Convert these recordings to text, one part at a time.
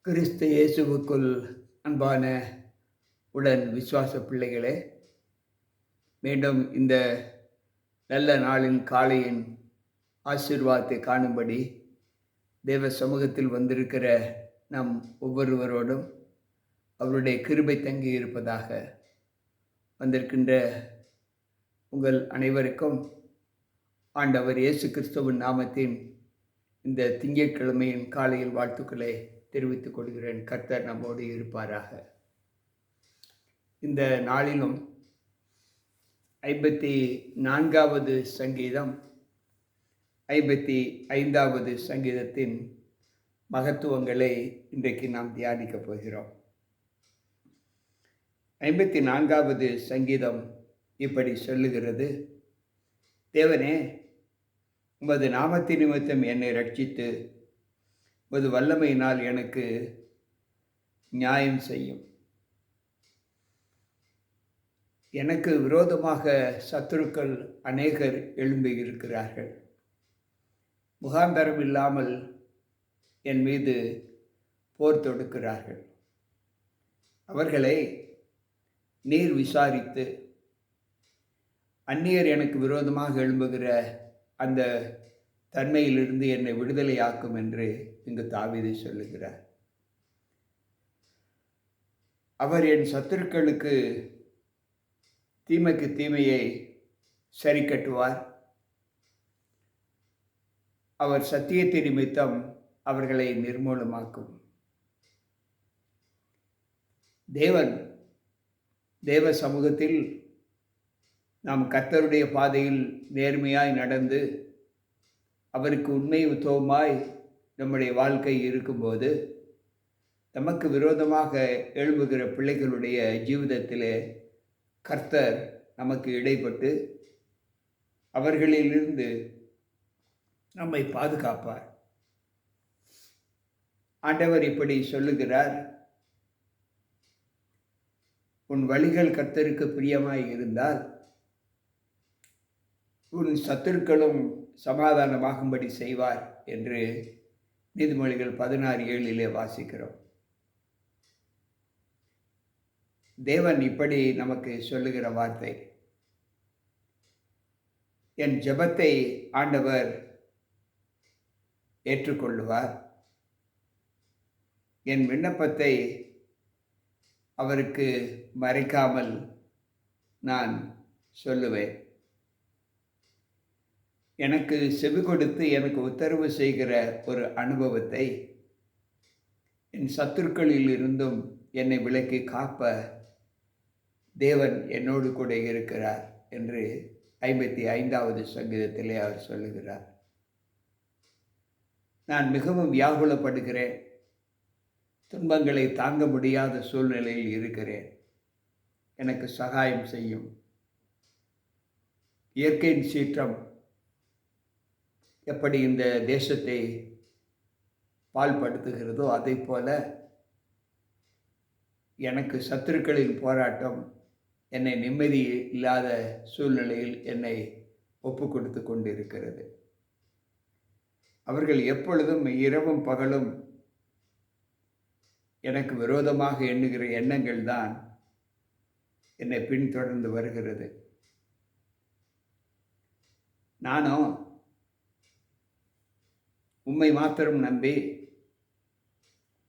கிறிஸ்து இயேசுவுக்குள் அன்பான உடன் விசுவாச பிள்ளைகளே, மீண்டும் இந்த நல்ல நாளின் காலையின் ஆசீர்வாதத்தை காணும்படி தேவ சமூகத்தில் வந்திருக்கிற நம் ஒவ்வொருவரோடும் அவருடைய கிருபை தங்கி இருப்பதாக. வந்திருக்கின்ற உங்கள் அனைவருக்கும் ஆண்டவர் இயேசு கிறிஸ்துவின் நாமத்தின் இந்த திங்கட்கிழமையின் காலையில் வாழ்த்துக்களை தெரிவித்துக் கொள்கிறேன். கர்த்தர் நம்மோடு இருப்பாராக. இந்த நாளிலும் 54வது சங்கீதம் 55வது சங்கீதத்தின் மகத்துவங்களை இன்றைக்கு நாம் தியானிக்கப் போகிறோம். 54வது சங்கீதம் இப்படி சொல்லுகிறது: தேவனே, உமது நாமத்தின் நிமித்தம் என்னை ரட்சித்து உமது வல்லமையினால் எனக்கு நியாயம் செய்யும். எனக்கு விரோதமாக சத்துருக்கள் அநேகர் எழும்பி இருக்கிறார்கள். முகாந்தரம் இல்லாமல் என் மீது போர் தொடுக்கிறார்கள். அவர்களை நீர் விசாரித்து அந்நியர் எனக்கு விரோதமாக எழும்புகிற அந்த தன்மையிலிருந்து என்னை விடுதலையாக்கும் என்று இங்கு தாவீது சொல்லுகிறார். அவர் என் சத்துருக்களுக்கு தீமைக்கு தீமையை சரி கட்டுவார். அவர் சத்தியத்தின் நிமித்தம் அவர்களை நிர்மூலமாக்கும். தேவ சமூகத்தில் நாம் கர்த்தருடைய பாதையில் நேர்மையாய் நடந்து அவருக்கு உண்மை உத்தவமாய் நம்முடைய வாழ்க்கை இருக்கும்போது, நமக்கு விரோதமாக எழும்புகிற பிள்ளைகளுடைய ஜீவிதத்திலே கர்த்தர் நமக்கு இடைப்பட்டு அவர்களிலிருந்து நம்மை பாதுகாப்பார். ஆண்டவர் இப்படி சொல்லுகிறார்: உன் வழிகள் கர்த்தருக்கு பிரியமாய் இருந்தால் உன் சத்துருக்களும் சமாதானமாகும்படி செய்வார் என்று நீதிமொழிகள் 16:7 வாசிக்கிறோம். தேவன் இப்படி நமக்கு சொல்லுகிற வார்த்தை: என் ஜெபத்தை ஆண்டவர் ஏற்றுக்கொள்ளுவார். என் விண்ணப்பத்தை அவருக்கு மறைக்காமல் நான் சொல்லுவேன். எனக்கு செவி கொடுத்து எனக்கு உத்தரவு செய்கிற ஒரு அனுபவத்தை என் சத்துருக்களில் இருந்தும் என்னை விலக்கி காப்ப தேவன் என்னோடு கூட இருக்கிறார் என்று 55வது சங்கீதத்திலே அவர் சொல்லுகிறார். நான் மிகவும் வியாகுலப்படுகிறேன். துன்பங்களை தாங்க முடியாத சூழ்நிலையில் இருக்கிறேன். எனக்கு சகாயம் செய்யும். இயற்கையின் சீற்றம் எப்படி இந்த தேசத்தை பாழ்படுத்துகிறதோ அதை போல எனக்கு சத்துருக்களின் போராட்டம் என்னை நிம்மதி இல்லாத சூழ்நிலையில் என்னை ஒப்பு கொடுத்து கொண்டிருக்கிறது. அவர்கள் எப்பொழுதும் இரவும் பகலும் எனக்கு விரோதமாக எண்ணுகிற எண்ணங்கள் தான் என்னை பின்தொடர்ந்து வருகிறது. நானும் உம்மை மாத்திரம் நம்பி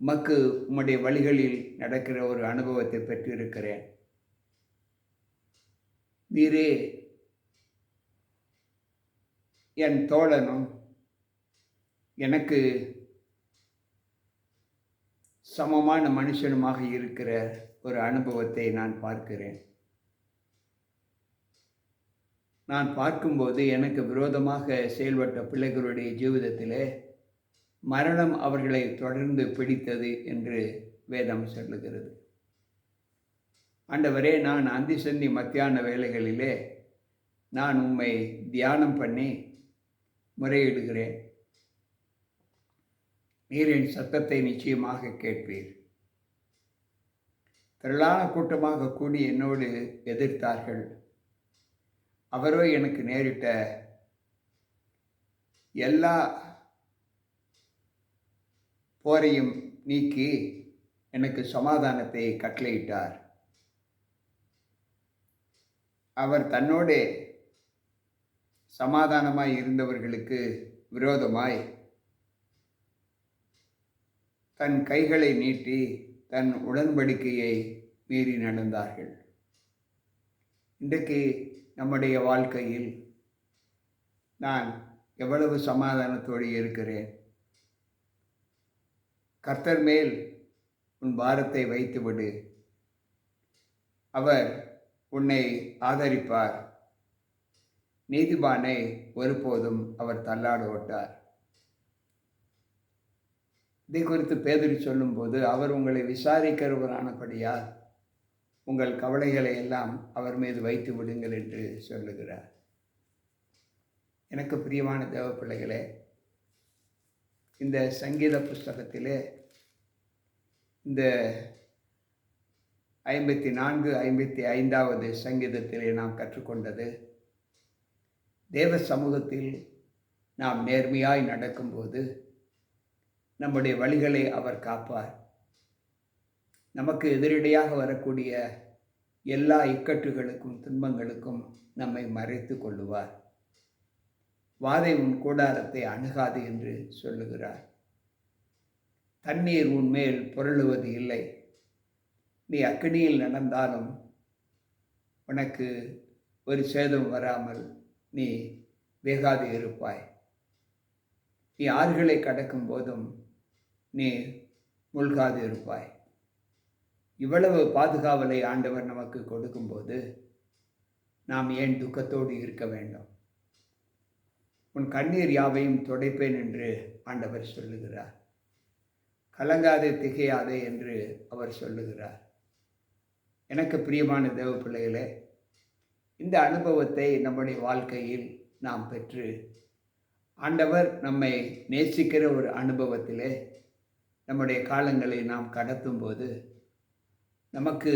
உமக்கு உம்முடைய வழிகளில் நடக்கிற ஒரு அனுபவத்தை பெற்றிருக்கிறேன். நீரே என் தோழனும் எனக்கு சமமான மனுஷனுமாக இருக்கிற ஒரு அனுபவத்தை நான் பார்க்கிறேன். நான் பார்க்கும்போது எனக்கு விரோதமாக செயல்பட்ட பிள்ளைகளுடைய ஜீவிதத்திலே மரணம் அவர்களை தொடர்ந்து பிடித்தது என்று வேதம் சொல்லுகிறது. ஆண்டவரே, நான் அந்தி சந்தி மத்தியான வேளைகளிலே நான் உம்மை தியானம் பண்ணி முறையிடுகிறேன். நீர் என் சத்தத்தை நிச்சயமாக கேட்பீர். திரளான கூட்டமாக கூடி என்னோடு எதிர்த்தார்கள். அவரோ எனக்கு நேரிட்ட எல்லா போரையும் நீக்கி எனக்கு சமாதானத்தை கட்டளையிட்டார். அவர் தன்னோடே சமாதானமாய் இருந்தவர்களுக்கு விரோதமாய் தன் கைகளை நீட்டி தன் உடன்படிக்கையை மீறி நடந்தார்கள். இன்றைக்கு நம்முடைய வாழ்க்கையில் நான் எவ்வளவு சமாதானத்தோடு இருக்கிறேன்? கர்த்தர் மேல் உன் பாரத்தை வைத்துவிடு. அவர் உன்னை ஆதரிப்பார். நீதிமானை ஒருபோதும் அவர் தள்ளாட ஓட்டார். இதை குறித்து பேதுரு சொல்லும்போது, அவர் உங்களை விசாரிக்கிறவரானபடியால் உங்கள் கவலைகளை எல்லாம் அவர் மீது வைத்து விடுங்கள் என்று சொல்லுகிறார். எனக்கு பிரியமான தேவ பிள்ளைகளே, இந்த சங்கீத புஸ்தகத்திலே இந்த 54, 55வது சங்கீதத்திலே நாம் கற்றுக்கொண்டது, தேவ சமூகத்தில் நாம் நேர்மையாய் நடக்கும்போது நம்முடைய வழிகளை அவர் காப்பார். நமக்கு எதிரடையாக வரக்கூடிய எல்லா இக்கட்டுகளுக்கும் துன்பங்களுக்கும் நம்மை மறைத்து கொள்ளுவார். வாதை உன் கூடாரத்தை அணுகாது என்று சொல்லுகிறார். தண்ணீர் உன்மேல் புரளுவது இல்லை. நீ அக்கினியில் நடந்தாலும் உனக்கு ஒரு சேதம் வராமல் நீ வேகாது இருப்பாய். நீ ஆறுகளை கடக்கும் போதும் நீ மூழ்காது இருப்பாய். இவ்வளவு பாதுகாவலை ஆண்டவர் நமக்கு கொடுக்கும்போது நாம் ஏன் துக்கத்தோடு இருக்க வேண்டும்? உன் கண்ணீர் யாவையும் துடைப்பேன் என்று ஆண்டவர் சொல்லுகிறார். கலங்காதே திகையாதே என்று அவர் சொல்லுகிறார். எனக்கு பிரியமான தேவ பிள்ளைகளே, இந்த அனுபவத்தை நம்முடைய வாழ்க்கையில் நாம் பெற்று ஆண்டவர் நம்மை நேசிக்கிற ஒரு அனுபவத்திலே நம்முடைய காலங்களை நாம் கடத்தும்போது நமக்கு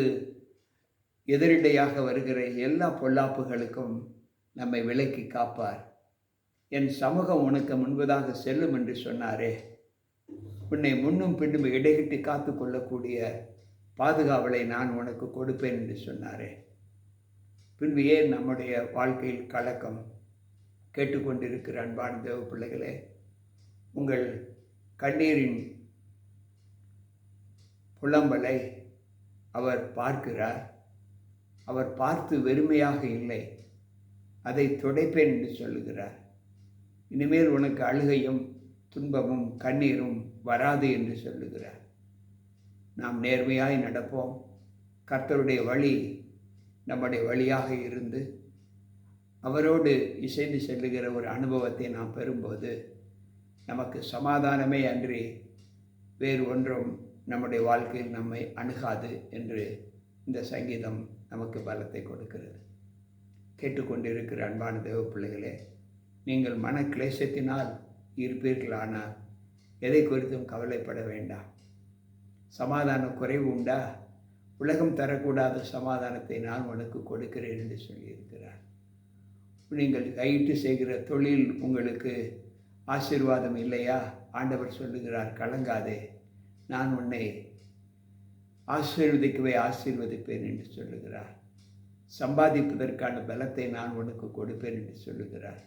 எதிரிடையாக வருகிற எல்லா பொல்லாப்புகளுக்கும் நம்மை விலக்கி காப்பார். என் சமூகம் உனக்கு முன்பதாக செல்லும் என்று சொன்னாரே, உன்னை முன்னும் பின்னும் இடையிட்டு காத்து கொள்ளக்கூடிய பாதுகாவலை நான் உனக்கு கொடுப்பேன் என்று சொன்னாரே. பின்பு ஏன் நம்முடைய வாழ்க்கையில் கலக்கம்? கேட்டுக்கொண்டிருக்கிற அன்பான தேவ பிள்ளைகளே, உங்கள் கண்ணீரின் புலம்பலை அவர் பார்க்கிறார். அவர் பார்த்து வெறுமையாக இல்லை, அதை துடைப்பேன் என்று சொல்லுகிறார். இனிமேல் உனக்கு அழுகையும் துன்பமும் கண்ணீரும் வராது என்று சொல்லுகிறார். நாம் நேர்மையாய் நடப்போம். கர்த்தருடைய வழி நம்முடைய வழியாக இருந்து அவரோடு இசைந்து செல்லுகிற ஒரு அனுபவத்தை நாம் பெறும்போது நமக்கு சமாதானமே அன்றி வேறு ஒன்றும் நம்முடைய வாழ்க்கையில் நம்மை அணுகாது என்று இந்த சங்கீதம் நமக்கு பலத்தை கொடுக்கிறது. கேட்டுக்கொண்டிருக்கிற அன்பான தேவ பிள்ளைகளே, நீங்கள் மன கிளேசத்தினால் இருப்பீர்களானால் எதை குறித்தும் கவலைப்பட வேண்டாம். சமாதான குறைவு உண்டா? உலகம் தரக்கூடாத சமாதானத்தை நான் உனக்கு கொடுக்கிறேன் என்று சொல்லியிருக்கிறார். நீங்கள் கையிட்டு செய்கிற தொழில் உங்களுக்கு ஆசீர்வாதம் இல்லையா? ஆண்டவர் சொல்லுகிறார், கலங்காதே, நான் உன்னை ஆசீர்வதிப்பேன் என்று சொல்லுகிறார். சம்பாதிப்பதற்கான பலத்தை நான் உனக்கு கொடுப்பேன் என்று சொல்லுகிறார்.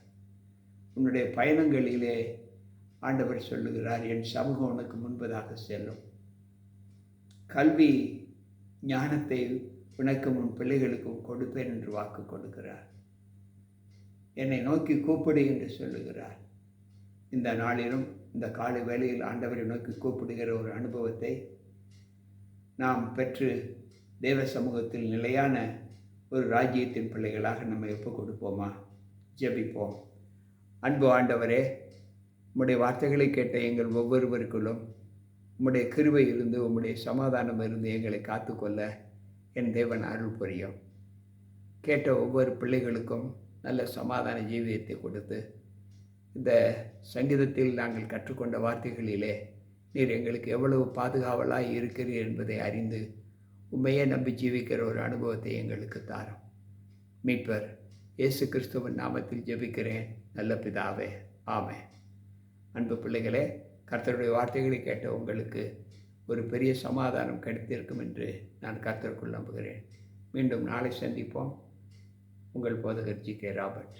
உன்னுடைய பயணங்களிலே ஆண்டவர் சொல்லுகிறார், என் சமூகம் உனக்கு முன்பதாக செல்லும். கல்வி ஞானத்தை உனக்கும் உன் பிள்ளைகளுக்கும் கொடுப்பேன் என்று வாக்கு கொடுக்கிறார். என்னை நோக்கி கூப்பிடு என்று சொல்லுகிறார். இந்த நாளிலும் இந்த காலை வேளையில் ஆண்டவரை நோக்கி கூப்பிடுகிற ஒரு அனுபவத்தை நாம் பெற்று தேவ சமூகத்தில் நிலையான ஒரு ராஜ்யத்தின் பிள்ளைகளாக நம்ம ஒப்புக் கொடுப்போமா? ஜெபிப்போம். அன்பு ஆண்டவரே, உம்முடைய வார்த்தைகளை கேட்ட எங்கள் ஒவ்வொருவருக்குள்ளும் உம்முடைய கிருபை இருந்து உம்முடைய சமாதானம் இருந்து எங்களை காத்துக்கொள்ள என் தேவன் அருள் புரியும். கேட்ட ஒவ்வொரு பிள்ளைகளுக்கும் நல்ல சமாதான ஜீவியத்தை கொடுத்து இந்த சங்கீதத்தில் நாங்கள் கற்றுக்கொண்ட வார்த்தைகளிலே நீர் எங்களுக்கு எவ்வளவு பாதுகாவலாய் இருக்கிறீர் என்பதை அறிந்து உண்மையே நம்பி ஜீவிக்கிற ஒரு அனுபவத்தை எங்களுக்கு தாரும். மீட்பர் இயேசு கிறிஸ்துவின் நாமத்தில் ஜெபிக்கிறேன் நல்ல பிதாவே, ஆமென். அன்பு பிள்ளைகளே, கர்த்தருடைய வார்த்தைகளை கேட்ட உங்களுக்கு ஒரு பெரிய சமாதானம் கிடைத்திருக்கும் என்று நான் கர்த்தருக்குள் நம்புகிறேன். மீண்டும் நாளை சந்திப்போம். உங்கள் போதகர் ஜி.கே. ராபர்ட்.